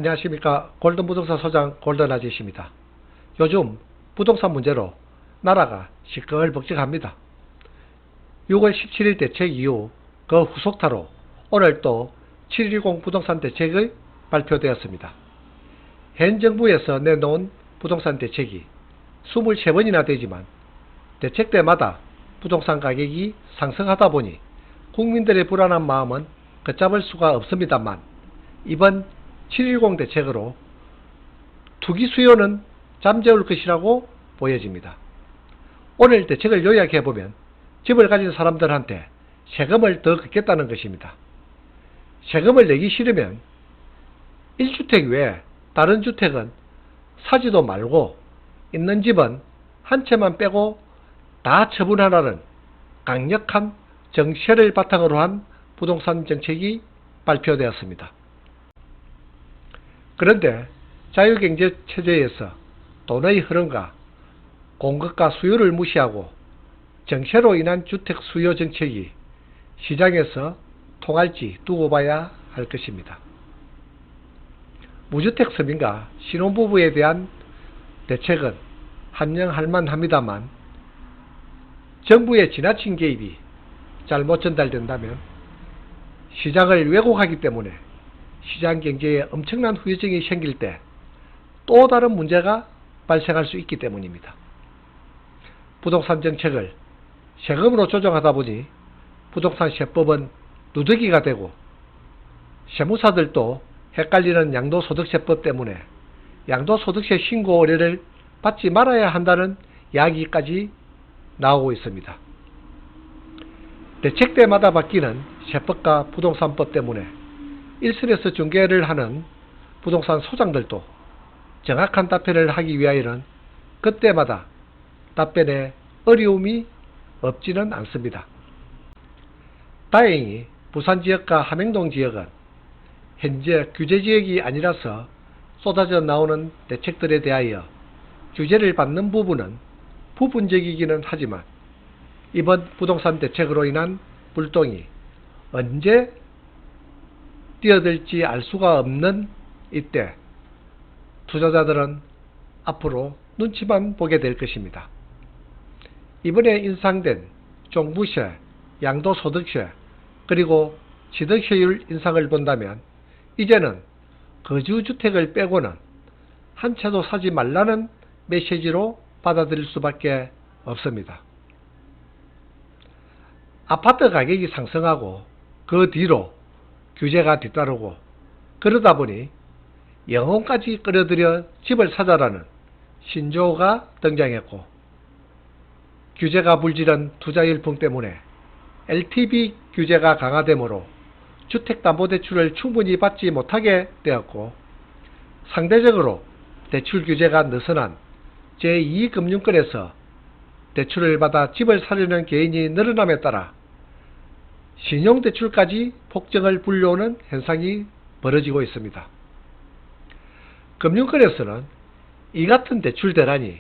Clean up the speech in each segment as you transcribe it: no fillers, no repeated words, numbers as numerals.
안녕하십니까. 골든부동산 소장 골든아저씨입니다. 요즘 부동산 문제로 나라가 시끌벅적합니다. 6월 17일 대책 이후 그 후속타로 오늘 또 7.10 부동산 대책이 발표되었습니다. 현 정부에서 내놓은 부동산 대책이 23번이나 되지만 대책 때마다 부동산 가격이 상승하다 보니 국민들의 불안한 마음은 걷잡을 수가 없습니다만 이번 7.10 대책으로 투기 수요는 잠재울 것이라고 보여집니다. 오늘 대책을 요약해보면 집을 가진 사람들한테 세금을 더 걷겠다는 것입니다. 세금을 내기 싫으면 1주택 외에 다른 주택은 사지도 말고 있는 집은 한 채만 빼고 다 처분하라는 강력한 정세를 바탕으로 한 부동산 정책이 발표되었습니다. 그런데 자유경제 체제에서 돈의 흐름과 공급과 수요를 무시하고 정세로 인한 주택 수요 정책이 시장에서 통할지 두고 봐야 할 것입니다. 무주택 서민과 신혼부부에 대한 대책은 환영할 만합니다만 정부의 지나친 개입이 잘못 전달된다면 시장을 왜곡하기 때문에 시장 경제에 엄청난 후유증이 생길 때 또 다른 문제가 발생할 수 있기 때문입니다. 부동산 정책을 세금으로 조정하다 보니 부동산 세법은 누더기가 되고 세무사들도 헷갈리는 양도소득세법 때문에 양도소득세 신고 의뢰를 받지 말아야 한다는 이야기까지 나오고 있습니다. 대책 때마다 바뀌는 세법과 부동산법 때문에 일선에서 중개를 하는 부동산 소장들도 정확한 답변을 하기 위하여는 그때마다 답변에 어려움이 없지는 않습니다. 다행히 부산지역과 함행동 지역은 현재 규제지역이 아니라서 쏟아져 나오는 대책들에 대하여 규제를 받는 부분은 부분적이기는 하지만 이번 부동산 대책으로 인한 불똥이 언제 뛰어들지 알 수가 없는 이때 투자자들은 앞으로 눈치만 보게 될 것입니다. 이번에 인상된 종부세, 양도소득세, 그리고 취득세율 인상을 본다면 이제는 거주주택을 빼고는 한 채도 사지 말라는 메시지로 받아들일 수밖에 없습니다. 아파트 가격이 상승하고 그 뒤로 규제가 뒤따르고 그러다 보니 영혼까지 끌어들여 집을 사자라는 신조어가 등장했고 규제가 불지른 투자열풍 때문에 LTV 규제가 강화되므로 주택담보대출을 충분히 받지 못하게 되었고 상대적으로 대출 규제가 느슨한 제2금융권에서 대출을 받아 집을 사려는 개인이 늘어남에 따라 신용대출까지 폭증을 불려오는 현상이 벌어지고 있습니다. 금융권에서는 이 같은 대출 대란이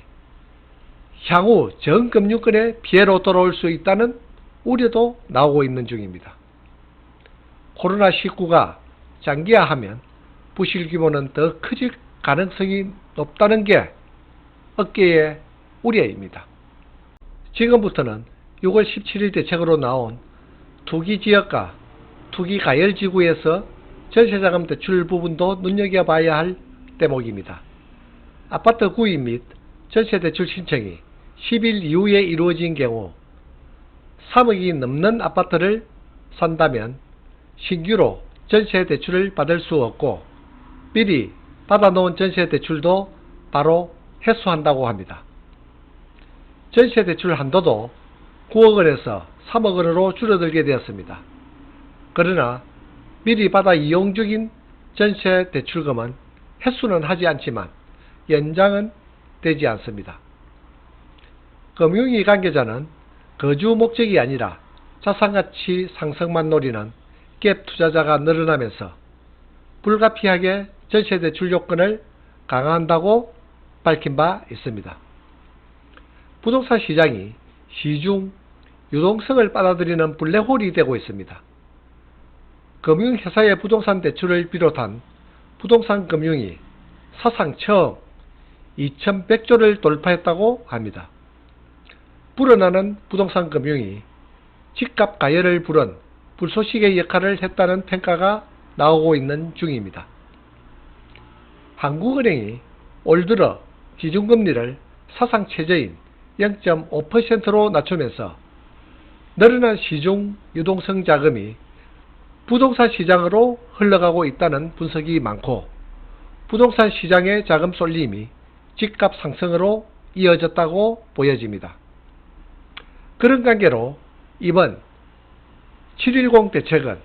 향후 전 금융권의 피해로 돌아올 수 있다는 우려도 나오고 있는 중입니다. 코로나19가 장기화하면 부실 규모는 더 커질 가능성이 높다는 게 업계의 우려입니다. 지금부터는 6월 17일 대책으로 나온 투기지역과 투기가열지구에서 전세자금 대출 부분도 눈여겨봐야 할 대목입니다. 아파트 구입 및 전세대출 신청이 10일 이후에 이루어진 경우 3억이 넘는 아파트를 산다면 신규로 전세대출을 받을 수 없고 미리 받아놓은 전세대출도 바로 회수한다고 합니다. 전세대출 한도도 9억 원에서 3억 원으로 줄어들게 되었습니다. 그러나 미리 받아 이용 중인 전세대출금은 회수는 하지 않지만 연장은 되지 않습니다. 금융위 관계자는 거주 목적이 아니라 자산가치 상승만 노리는 갭 투자자가 늘어나면서 불가피하게 전세대출 요건을 강화한다고 밝힌 바 있습니다. 부동산 시장이 시중 유동성을 빨아들이는 블랙홀이 되고 있습니다. 금융회사의 부동산 대출을 비롯한 부동산 금융이 사상 처음 2100조를 돌파했다고 합니다. 불어나는 부동산 금융이 집값 가열을 부른 불쏘시개 역할을 했다는 평가가 나오고 있는 중입니다. 한국은행이 올 들어 기준금리를 사상 최저인 0.5%로 낮추면서 늘어난 시중 유동성 자금이 부동산 시장으로 흘러가고 있다는 분석이 많고, 부동산 시장의 자금 쏠림이 집값 상승으로 이어졌다고 보여집니다. 그런 관계로 이번 7.10 대책은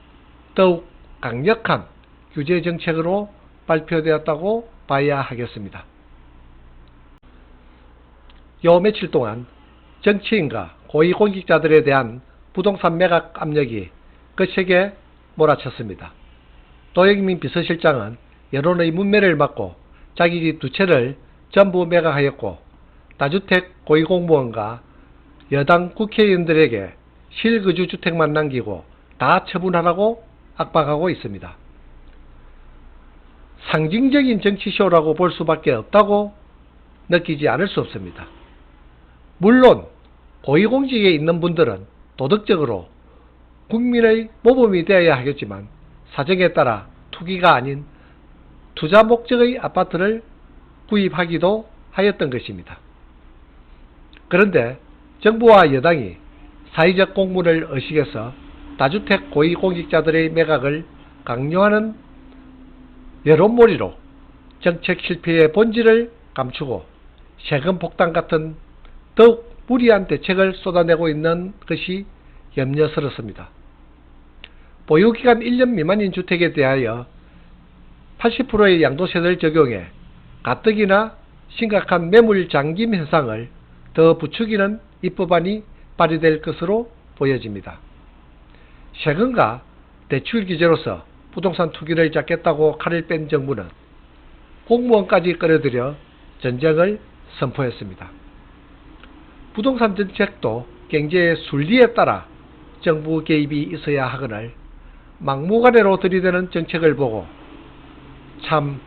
더욱 강력한 규제 정책으로 발표되었다고 봐야 하겠습니다. 요 며칠 동안 정치인과 고위공직자들에 대한 부동산 매각 압력이 거세게 몰아쳤습니다. 노영민 비서실장은 여론의 문매를 막고 자기 집 2채를 전부 매각하였고, 다주택 고위공무원과 여당 국회의원들에게 실거주 주택만 남기고 다 처분하라고 압박하고 있습니다. 상징적인 정치쇼라고 볼 수밖에 없다고 느끼지 않을 수 없습니다. 물론 고위공직에 있는 분들은 도덕적으로 국민의 모범이 되어야 하겠지만, 사정에 따라 투기가 아닌 투자 목적의 아파트를 구입하기도 하였던 것입니다. 그런데 정부와 여당이 사회적 공분을 의식해서 다주택 고위공직자들의 매각을 강요하는 여론몰이로 정책 실패의 본질을 감추고 세금 폭탄 같은 더욱 무리한 대책을 쏟아내고 있는 것이 염려스럽습니다. 보유기간 1년 미만인 주택에 대하여 80%의 양도세를 적용해 가뜩이나 심각한 매물 잠김 현상을 더 부추기는 입법안이 발의될 것으로 보여집니다. 세금과 대출 규제로서 부동산 투기를 잡겠다고 칼을 뺀 정부는 공무원까지 끌어들여 전쟁을 선포했습니다. 부동산 정책도 경제의 순리에 따라 정부 개입이 있어야 하거늘 막무가내로 들이대는 정책을 보고 참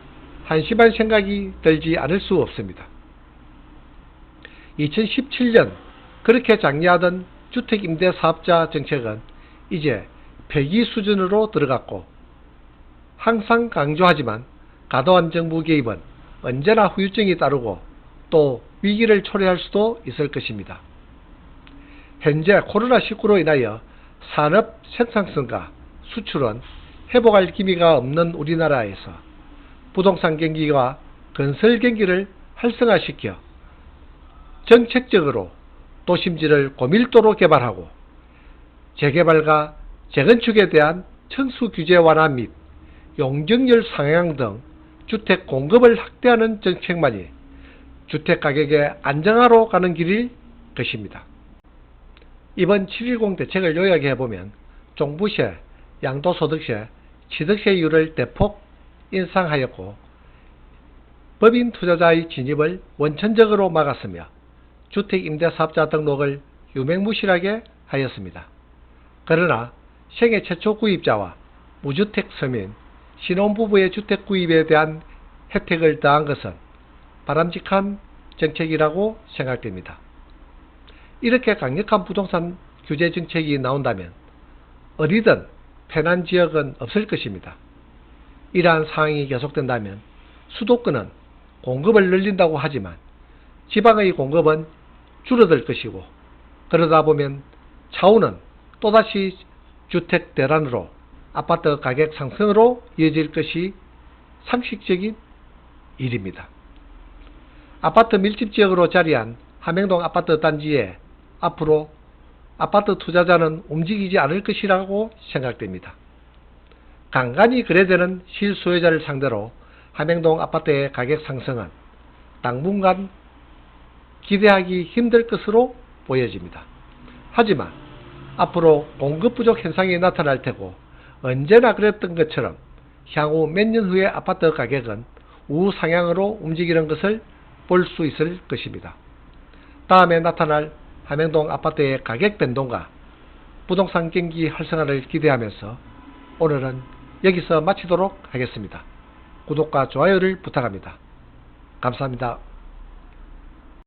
한심한 생각이 들지 않을 수 없습니다. 2017년 그렇게 장려하던 주택임대사업자 정책은 이제 폐기 수준으로 들어갔고, 항상 강조하지만 과도한 정부 개입은 언제나 후유증이 따르고 또 위기를 초래할 수도 있을 것입니다. 현재 코로나19로 인하여 산업 생산성과 수출은 회복할 기미가 없는 우리나라에서 부동산 경기와 건설 경기를 활성화시켜 정책적으로 도심지를 고밀도로 개발하고 재개발과 재건축에 대한 청수 규제 완화 및 용적률 상향 등 주택 공급을 확대하는 정책만이 주택가격의 안정화로 가는 길일 것입니다. 이번 7.10 대책을 요약해보면 종부세, 양도소득세, 취득세율을 대폭 인상하였고, 법인 투자자의 진입을 원천적으로 막았으며 주택임대사업자 등록을 유명무실하게 하였습니다. 그러나 생애 최초 구입자와 무주택 서민, 신혼부부의 주택 구입에 대한 혜택을 더한 것은 바람직한 정책이라고 생각됩니다. 이렇게 강력한 부동산 규제 정책이 나온다면 어디든 편한 지역은 없을 것입니다. 이러한 상황이 계속된다면 수도권은 공급을 늘린다고 하지만 지방의 공급은 줄어들 것이고, 그러다 보면 차후는 또다시 주택 대란으로 아파트 가격 상승으로 이어질 것이 상식적인 일입니다. 아파트 밀집지역으로 자리한 함행동 아파트 단지에 앞으로 아파트 투자자는 움직이지 않을 것이라고 생각됩니다. 간간히 거래되는 실소유자를 상대로 함행동 아파트의 가격 상승은 당분간 기대하기 힘들 것으로 보여집니다. 하지만 앞으로 공급 부족 현상이 나타날 테고, 언제나 그랬던 것처럼 향후 몇 년 후의 아파트 가격은 우상향으로 움직이는 것을 볼 수 있을 것입니다. 다음에 나타날 함행동 아파트의 가격 변동과 부동산 경기 활성화를 기대하면서 오늘은 여기서 마치도록 하겠습니다. 구독과 좋아요를 부탁합니다. 감사합니다.